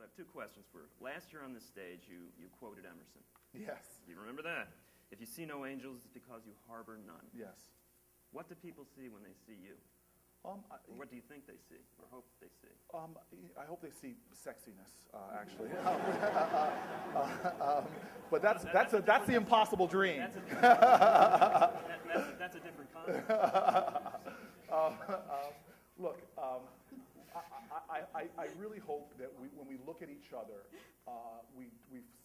So I have two questions for you. Last year on this stage, you quoted Emerson. Yes. You remember that? If you see no angels, it's because you harbor none. Yes. What do people see when they see you? Or what do you think they see, or hope they see? I hope they see sexiness, actually. But that's the impossible dream. That's a different concept. Look, I really hope that when we look at each other, we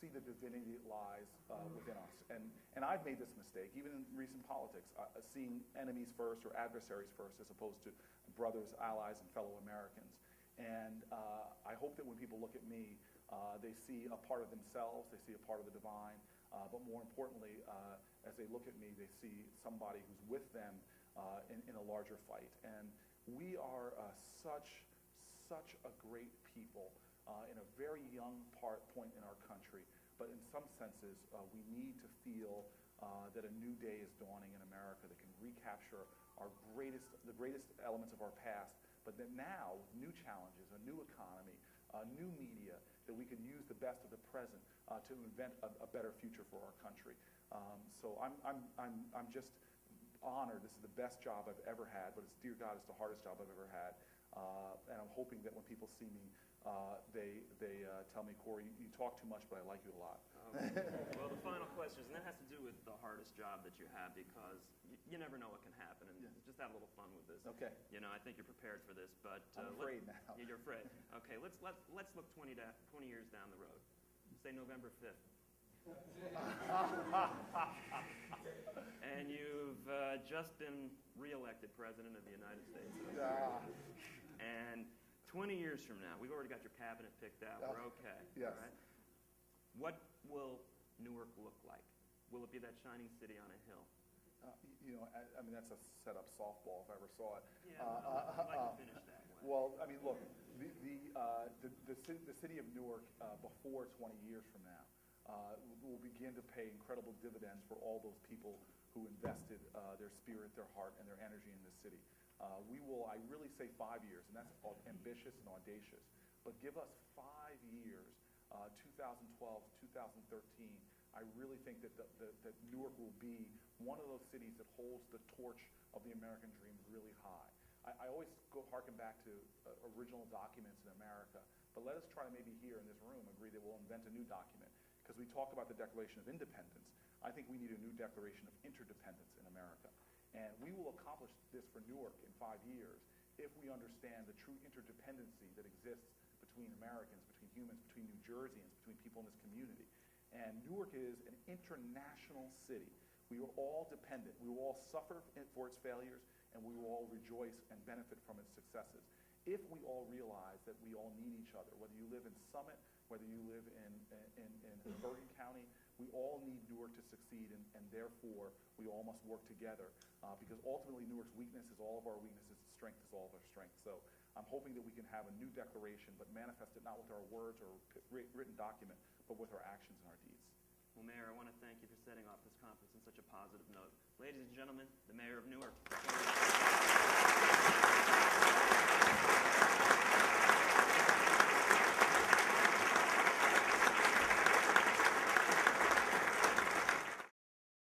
see the divinity that lies within us. And I've made this mistake, even in recent politics, seeing enemies first or adversaries first as opposed to brothers, allies, and fellow Americans. And I hope that when people look at me, they see a part of themselves, they see a part of the divine, but more importantly, as they look at me, they see somebody who's with them in a larger fight. And we are such a great people in a very young point in our country, but in some senses, we need to feel that a new day is dawning in America that can recapture the greatest elements of our past, but that now, with new challenges, a new economy, new media, that we can use the best of the present to invent a better future for our country. So I'm just honored. This is the best job I've ever had, but it's, dear God, it's the hardest job I've ever had. And I'm hoping that when people see me, they tell me, Cory, you talk too much, but I like you a lot. Well, the final question is, and that has to do with the hardest job that you have, because you never know what can happen, and just have a little fun with this. Okay. You know, I think you're prepared for this, but I'm afraid now. You're afraid. Okay, let's look 20 years down the road. Say November 5th. And you've just been re-elected President of the United States. And 20 years from now, we've already got your cabinet picked out. We're okay. Yes. All right? What will Newark look like? Will it be that shining city on a hill? You know, I mean, that's a set-up softball if I ever saw it. Yeah, I'd like to finish that way. Well, I mean, look, the city of Newark, before 20 years from now, will begin to pay incredible dividends for all those people who invested their spirit, their heart, and their energy in this city. We will, I really say 5 years, and that's ambitious and audacious, but give us 5 years, 2012 to 2013, I really think that Newark will be one of those cities that holds the torch of the American dream really high. I always harken back to original documents in America, but let us try to maybe here in this room agree that we'll invent a new document, because we talk about the Declaration of Independence. I think we need a new Declaration of Interdependence in America. And we will accomplish this for Newark in 5 years if we understand the true interdependency that exists between Americans, between humans, between New Jerseyans, between people in this community. And Newark is an international city. We are all dependent. We will all suffer for its failures, and we will all rejoice and benefit from its successes. If we all realize that we all need each other, whether you live in Summit, whether you live in Bergen County, we all need Newark to succeed, and therefore we all must work together, because ultimately Newark's weakness is all of our weaknesses, strength is all of our strength. So I'm hoping that we can have a new declaration, but manifest it not with our words or written document, but with our actions and our deeds. Well, Mayor, I want to thank you for setting off this conference on such a positive note. Ladies and gentlemen, the Mayor of Newark.